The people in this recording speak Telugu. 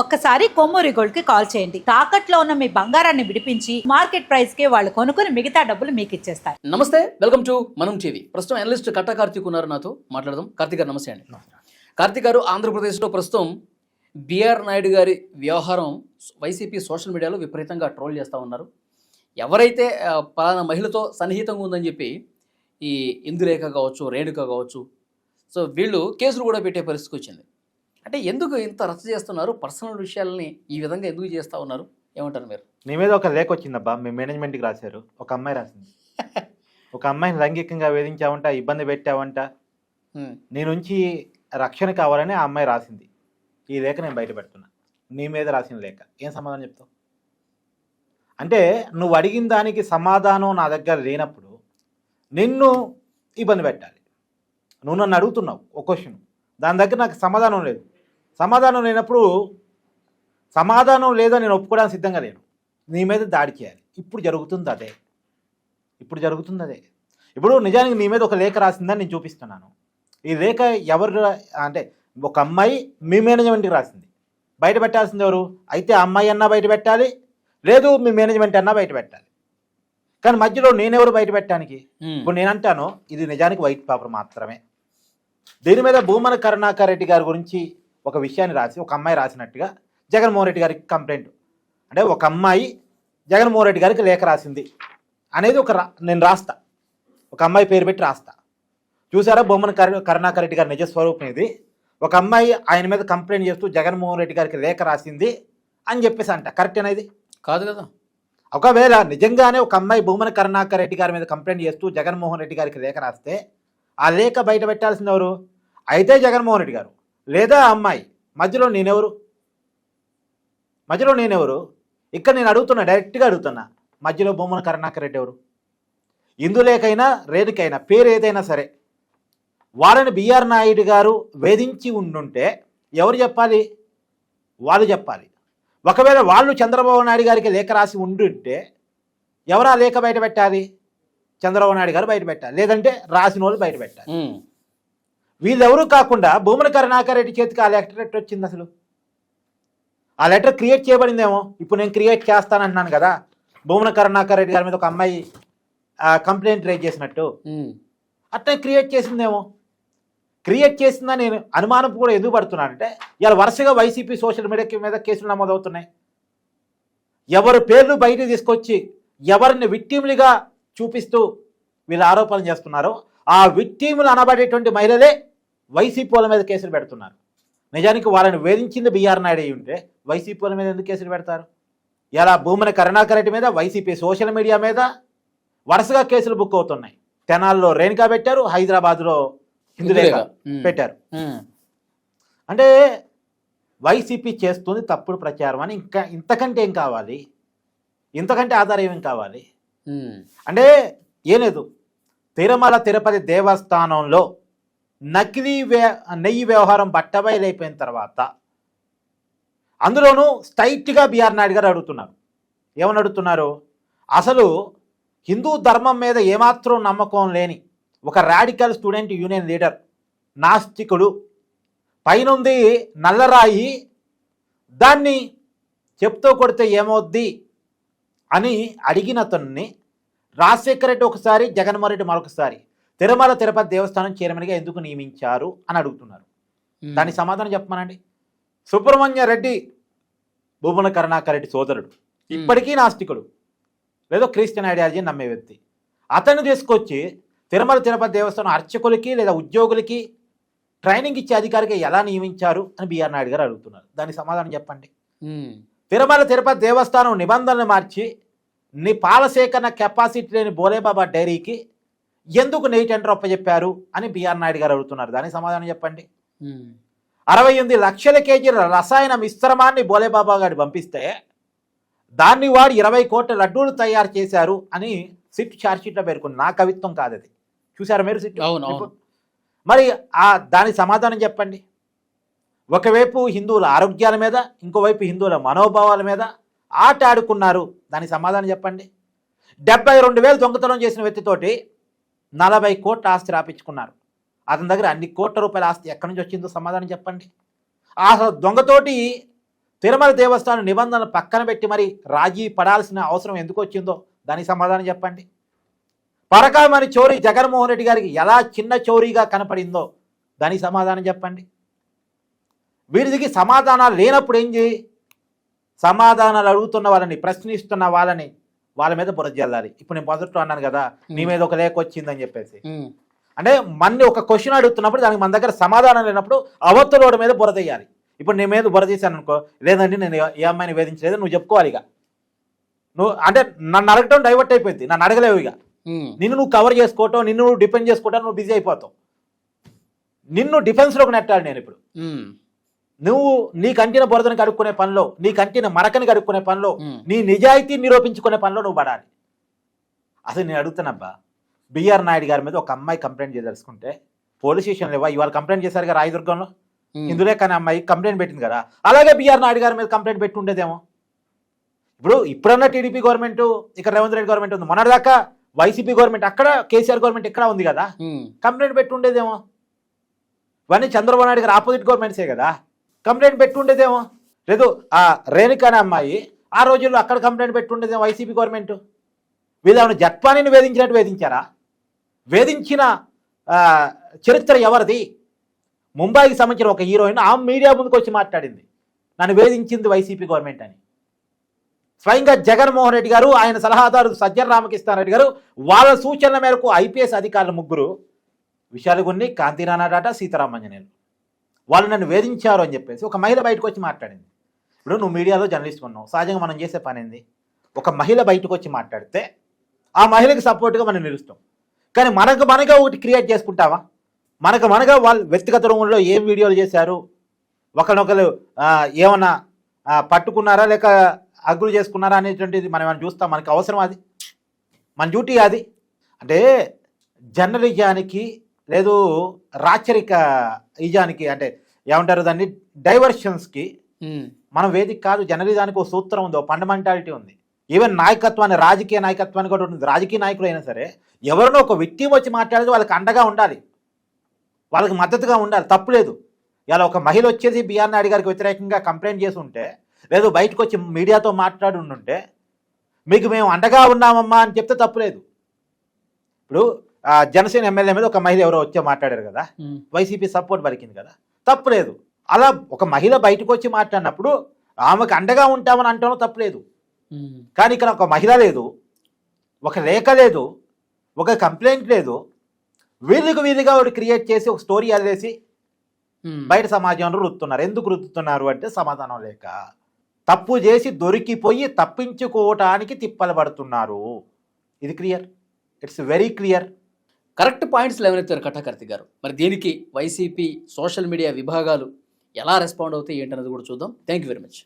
ఒక్కసారి కొమ్మూరి గోల్డ్ కి కాల్ చేయండి. తాకట్లో ఉన్న మీ బంగారాన్ని విడిపించి మార్కెట్ ప్రైస్ కి వాళ్ళు కొనుక్కుని మిగతా డబ్బులు మీకు ఇచ్చేస్తారు. నమస్తే, వెల్కమ్ టు మనం టీవీ. ప్రస్తుతం అనలిస్ట్ కట్టా కార్తీక్ ఉన్నారు, నాతో మాట్లాడదాం. కార్తీక్ గారు నమస్తే అండి. కార్తీక్ గారు, ఆంధ్రప్రదేశ్లో ప్రస్తుతం బిఆర్ నాయుడు గారి వ్యవహారం వైసీపీ సోషల్ మీడియాలో విపరీతంగా ట్రోల్ చేస్తూ ఉన్నారు. ఎవరైతే పలానా మహిళతో సన్నిహితంగా ఉందని చెప్పి ఈ ఇందులేఖ కావచ్చు, రేణుక కావచ్చు, సో వీళ్ళు కేసులు కూడా పెట్టే పరిస్థితికి వచ్చింది. అంటే ఎందుకు ఇంత రచ్చ చేస్తున్నారు? పర్సనల్ విషయాలని ఈ విధంగా ఎందుకు చేస్తూ ఉన్నారు? ఏమంటారు మీరు? నీ మీద ఒక లేఖ వచ్చిందబ్బా, మీ మేనేజ్మెంట్కి రాశారు. ఒక అమ్మాయి రాసింది. ఒక అమ్మాయిని లైంగికంగా వేధించావంట, ఇబ్బంది పెట్టావంట, నీ నుంచి రక్షణ కావాలని ఆ అమ్మాయి రాసింది. ఈ లేఖ నేను బయట పెడుతున్నా. నీ మీద రాసిన లేఖ. ఏం సమాధానం చెప్తావు? అంటే నువ్వు అడిగిన దానికి సమాధానం నా దగ్గర లేనప్పుడు నిన్ను ఇబ్బంది పెట్టాలి. నువ్వు నన్ను అడుగుతున్నావు ఒక క్వశ్చన్, దాని దగ్గర నాకు సమాధానం లేదు. సమాధానం లేనప్పుడు సమాధానం లేదో నేను ఒప్పుకోవడానికి సిద్ధంగా లేను. నీ మీద దాడి చేయాలి. ఇప్పుడు జరుగుతుంది అదే. ఇప్పుడు నిజానికి నీ మీద ఒక లేఖ రాసిందని నేను చూపిస్తున్నాను. ఈ లేఖ ఎవరు అంటే ఒక అమ్మాయి మీ మేనేజ్మెంట్కి రాసింది. బయట పెట్టాల్సింది ఎవరు? అయితే ఆ అమ్మాయి అన్నా బయట పెట్టాలి, లేదు మీ మేనేజ్మెంట్ అన్నా బయట పెట్టాలి. కానీ మధ్యలో నేనెవరు బయట పెట్టడానికి? ఇప్పుడు నేనంటాను ఇది నిజానికి వైట్ పేపర్ మాత్రమే. దీని మీద భూమన కరుణాకర్ రెడ్డి గారి గురించి ఒక విషయాన్ని రాసి, ఒక అమ్మాయి రాసినట్టుగా జగన్మోహన్ రెడ్డి గారికి కంప్లైంట్, అంటే ఒక అమ్మాయి జగన్మోహన్ రెడ్డి గారికి లేఖ రాసింది అనేది నేను రాస్తా. ఒక అమ్మాయి పేరు పెట్టి రాస్తా. చూసారా, భూమన కరుణాకర్ రెడ్డి గారి నిజస్వరూపం ఇది. ఒక అమ్మాయి ఆయన మీద కంప్లైంట్ చేస్తూ జగన్మోహన్ రెడ్డి గారికి లేఖ రాసింది అని చెప్పేసి అంట. కరెక్ట్ అనేది కాదు కదా. ఒకవేళ నిజంగానే ఒక అమ్మాయి భూమన కరుణాకర్ రెడ్డి గారి మీద కంప్లైంట్ చేస్తూ జగన్మోహన్ రెడ్డి గారికి లేఖ రాస్తే ఆ లేఖ బయట పెట్టాల్సింది ఎవరు? అయితే జగన్మోహన్ రెడ్డి గారు, లేదా అమ్మాయి. మధ్యలో నేనెవరు? ఇక్కడ నేను అడుగుతున్నా, డైరెక్ట్గా అడుగుతున్నా. మధ్యలో భూమన కరుణాకర్ రెడ్డి ఎవరు? ఇందులేకైనా రేణుకైనా పేరు ఏదైనా సరే వాళ్ళని బిఆర్ నాయుడు గారు వేధించి ఉండుంటే ఎవరు చెప్పాలి? వాళ్ళు చెప్పాలి. ఒకవేళ వాళ్ళు చంద్రబాబు నాయుడు గారికి లేఖ రాసి ఉండుంటే ఎవరు ఆ లేఖ బయట పెట్టాలి? చంద్రబాబు నాయుడు గారు బయట పెట్టాలి, లేదంటే రాసిన వాళ్ళు బయట పెట్టాలి. వీళ్ళెవరూ కాకుండా భూమన కరుణాకర్ రెడ్డి చేతికి ఆ లెటర్ ఎట్లా వచ్చింది? అసలు ఆ లెటర్ క్రియేట్ చేయబడిందేమో. ఇప్పుడు నేను క్రియేట్ చేస్తానంటున్నాను కదా, భూమన కరుణాకర్ రెడ్డి గారి మీద ఒక అమ్మాయి కంప్లైంట్ రేజ్ చేసినట్టు అట్లా క్రియేట్ చేసిందేమో. క్రియేట్ చేసిందని నేను అనుమానం కూడా ఎందుకు పడుతున్నానంటే, ఇవాళ వరుసగా వైసీపీ సోషల్ మీడియా మీద కేసులు నమోదవుతున్నాయి. ఎవరి పేర్లు బయటకు తీసుకొచ్చి ఎవరిని విక్టిమ్లుగా చూపిస్తూ వీళ్ళు ఆరోపణలు చేస్తున్నారో ఆ విక్టిమ్లు అనబడేటువంటి మహిళలే వైసీపీ వాళ్ళ మీద కేసులు పెడుతున్నారు. నిజానికి వాళ్ళని వేధించింది బిఆర్ నాయుడు అయి ఉంటే వైసీపీ వాళ్ళ మీద ఎందుకు కేసులు పెడతారు? ఇలా భూమన కరుణాకర్ రెడ్డి మీద వైసీపీ సోషల్ మీడియా మీద వరుసగా కేసులు బుక్ అవుతున్నాయి. తెనాల్లో రేణుకా పెట్టారు, హైదరాబాద్లో ఇందులేఖ పెట్టారు. అంటే వైసీపీ చేస్తుంది తప్పుడు ప్రచారం అని. ఇంకా ఇంతకంటే ఏం కావాలి? ఇంతకంటే ఆధారం ఏం కావాలి? అంటే ఏం లేదు, తిరుమల తిరుపతి దేవస్థానంలో నకిలీ నెయ్యి వ్యవహారం బట్టబయలైపోయిన తర్వాత అందులోనూ స్ట్రైట్గా బిఆర్ నాయుడు గారు అడుగుతున్నారు. ఏమని అడుగుతున్నారు? అసలు హిందూ ధర్మం మీద ఏమాత్రం నమ్మకం లేని ఒక రాడికల్ స్టూడెంట్ యూనియన్ లీడర్, నాస్తికుడు, పైనుంది నల్లరాయి, దాన్ని చెప్తూ కొడితే ఏమవుద్ది అని అడిగిన అతన్ని రాజశేఖర రెడ్డి ఒకసారి, జగన్మోహన్ రెడ్డి మరొకసారి తిరుమల తిరుపతి దేవస్థానం చైర్మన్గా ఎందుకు నియమించారు అని అడుగుతున్నారు. దానికి సమాధానం చెప్పమనండి. సుబ్రహ్మణ్య రెడ్డి భూమన కరుణాకర్ రెడ్డి సోదరుడు, ఇప్పటికీ నాస్తికుడు, లేదో క్రిస్టియన్ ఐడియాలజీని నమ్మే వ్యక్తి. అతన్ని తీసుకొచ్చి తిరుమల తిరుపతి దేవస్థానం అర్చకులకి లేదా ఉద్యోగులకి ట్రైనింగ్ ఇచ్చే అధికారికి ఎలా నియమించారు అని బిఆర్ నాయుడు గారు అడుగుతున్నారు. దానికి సమాధానం చెప్పండి. తిరుమల తిరుపతి దేవస్థానం నిబంధనలు మార్చి నీ పాల సేకరణ కెపాసిటీ లేని బోలేబాబా డైరీకి ఎందుకు నెయ్యి టెండర్ ఒప్పచెప్పారు అని బిఆర్ నాయుడు గారు అడుగుతున్నారు. దానికి సమాధానం చెప్పండి. 68 లక్షల కేజీల రసాయన మిశ్రమాన్ని బోలేబాబా గారు పంపిస్తే దాన్ని వాడు 20 కోట్ల లడ్డూలు తయారు చేశారు అని సిట్ ఛార్జ్షీట్లో పేర్కొంది. నా కవిత్వం కాదు అది. చూసారా మీరు సిట్? మరి దానికి సమాధానం చెప్పండి. ఒకవైపు హిందువుల ఆరోగ్యాల మీద, ఇంకోవైపు హిందువుల మనోభావాల మీద ఆట ఆడుకున్నారు. దానికి సమాధానం చెప్పండి. 72,000 దొంగతనం చేసిన వ్యక్తితోటి 40 కోట్ల ఆస్తి రాపించుకున్నారు. అతని దగ్గర అన్ని కోట్ల రూపాయల ఆస్తి ఎక్కడి నుంచి వచ్చిందో సమాధానం చెప్పండి. ఆ దొంగతోటి తిరుమల దేవస్థానం నిబంధనలు పక్కన పెట్టి మరి రాజీ పడాల్సిన అవసరం ఎందుకు వచ్చిందో దానికి సమాధానం చెప్పండి. పరకామణి చోరీ జగన్మోహన్ రెడ్డి గారికి ఎలా చిన్న చోరీగా కనపడిందో దానికి సమాధానం చెప్పండి. వీరికి సమాధానాలు లేనప్పుడు ఏం చేయి, సమాధానాలు అడుగుతున్న వాళ్ళని, ప్రశ్నిస్తున్న వాళ్ళ మీద బురద జల్లాలి. ఇప్పుడు నేను మొదట్లో అన్నాను కదా, నీ మీద ఒక లేఖ వచ్చిందని చెప్పేసి. అంటే మన్ని ఒక క్వశ్చన్ అడుగుతున్నప్పుడు దానికి మన దగ్గర సమాధానం లేనప్పుడు అవతలోడి మీద బురద వేయాలి. ఇప్పుడు నీ మీద బురద చేశాను అనుకో, లేదండి నేను ఏ అమ్మాయిని వేధించలేదు, నువ్వు చెప్పుకోవాలి. ఇక నువ్వు అంటే నన్ను అడగటం డైవర్ట్ అయిపోయింది, నన్ను అడగలేవు. ఇక నిన్ను నువ్వు కవర్ చేసుకోవటం, నిన్ను నువ్వు డిపెండ్ చేసుకోవటం, నువ్వు బిజీ అయిపోతావు. నిన్ను డిఫెన్స్లోకి నెట్టాలి నేను ఇప్పుడు. నువ్వు నీ కంటిన బురదను కడుక్కునే పనిలో, నీ కంటిన మరకని కడుక్కునే పనిలో, నీ నిజాయితీ నిరూపించుకునే పనిలో నువ్వు పడాలి. అసలు నేను అడుగుతానబ్బా, బిఆర్ నాయుడు గారి మీద ఒక అమ్మాయి కంప్లైంట్ చేయదలుచుకుంటే పోలీస్ స్టేషన్లో ఇవాళ కంప్లైంట్ చేశారు కదా రాయదుర్గంలో, ఇందులో కానీ అమ్మాయి కంప్లైంట్ పెట్టింది కదా, అలాగే బిఆర్ నాయుడు గారి మీద కంప్లైంట్ పెట్టి ఉండేదేమో. ఇప్పుడన్నా టీడీపీ గవర్నమెంట్, ఇక్కడ రేవంత్ రెడ్డి గవర్నమెంట్ ఉంది, మొన్నటిదాకా వైసీపీ గవర్నమెంట్ అక్కడ, కేసీఆర్ గవర్నమెంట్ ఇక్కడ ఉంది కదా, కంప్లైంట్ పెట్టి ఉండేదేమో. ఇవన్నీ చంద్రబాబు నాయుడు గారు ఆపోజిట్ గవర్నమెంట్సే కదా, కంప్లైంట్ పెట్టి ఉండేదేమో. లేదు ఆ రేణుకా అనే అమ్మాయి ఆ రోజుల్లో అక్కడ కంప్లైంట్ పెట్టి ఉండేదేమో వైసీపీ గవర్నమెంట్. వీళ్ళు ఏమైనా జట్పానీని వేధించినట్టు వేధించారా? వేధించిన చరిత్ర ఎవరిది? ముంబైకి సంబంధించిన ఒక హీరోయిన్ ఆ మీడియా ముందుకు వచ్చి మాట్లాడింది, నన్ను వేధించింది వైసీపీ గవర్నమెంట్ అని. స్వయంగా జగన్మోహన్ రెడ్డి గారు, ఆయన సలహాదారు సజ్జన రామకృష్ణారెడ్డి గారు, వాళ్ళ సూచనల మేరకు ఐపీఎస్ అధికారులు ముగ్గురు, విశాలగున్ని, కాంతిరానాడాట, సీతారామంజనేయులు, వాళ్ళు నన్ను వేధించారు అని చెప్పేసి ఒక మహిళ బయటకు వచ్చి మాట్లాడింది. ఇప్పుడు నువ్వు మీడియాలో జర్నలిస్ట్ ఉన్నావు, సహజంగా మనం చేసే పని ఏంది, ఒక మహిళ బయటకు వచ్చి మాట్లాడితే ఆ మహిళకి సపోర్ట్గా మనం నిలుస్తాం. కానీ మనగా ఒకటి క్రియేట్ చేసుకుంటావా? మనగా వాళ్ళు వ్యక్తిగత రూముల్లో ఏం వీడియోలు చేశారు, ఒకరినొకరు ఏమన్నా పట్టుకున్నారా లేక అగ్గులు చేసుకున్నారా అనేటువంటిది మనం ఏమైనా చూస్తాం? మనకు అవసరం అది? మన డ్యూటీ అది. అంటే జర్నలిజానికి లేదు రాచరిక ఈజానికి, అంటే ఏమంటారు దాన్ని, డైవర్షన్స్కి మనం వేదిక కాదు. జర్నలిజానికి ఒక సూత్రం ఉంది, ఒక ఫండమెంటాలిటీ ఉంది. ఈవెన్ నాయకత్వాన్ని, రాజకీయ నాయకత్వాన్ని కూడా ఉంటుంది. రాజకీయ నాయకులు అయినా సరే ఎవరినో ఒక వ్యక్తి వచ్చి మాట్లాడితే వాళ్ళకి అండగా ఉండాలి, వాళ్ళకి మద్దతుగా ఉండాలి, తప్పులేదు. ఇలా ఒక మహిళ వచ్చేసి బిఆర్ నాయుడు గారికి వ్యతిరేకంగా కంప్లైంట్ చేసి ఉంటే, లేదు బయటకు వచ్చి మీడియాతో మాట్లాడి ఉంటే, మీకు మేము అండగా ఉన్నామమ్మా అని చెప్తే తప్పులేదు. ఇప్పుడు జనసేన ఎమ్మెల్యే మీద ఒక మహిళ ఎవరో వచ్చే మాట్లాడారు కదా, వైసీపీ సపోర్ట్ పలికింది కదా, తప్పులేదు. అలా ఒక మహిళ బయటకు వచ్చి మాట్లాడినప్పుడు ఆమెకు అండగా ఉంటామని అంటానో తప్పులేదు. కానీ ఇక్కడ ఒక మహిళ లేదు, ఒక లేఖ లేదు, ఒక కంప్లైంట్ లేదు, వీధిగా ఒకటి క్రియేట్ చేసి ఒక స్టోరీ అల్లేసి బయట సమాజంలో రుద్దుతున్నారు. ఎందుకు రుద్దుతున్నారు అంటే సమాధానం లేక. తప్పు చేసి దొరికిపోయి తప్పించుకోవటానికి తిప్పలు పడుతున్నారు. ఇది clear, it's very clear. Correct points లేవనెత్తారు కటాకర్తి గారు. మరి దీనికి వైసీపీ సోషల్ మీడియా విభాగాలు ఎలా రెస్పాండ్ అవుతాయి ఏంటన్నది కూడా చూద్దాం. Thank you very much.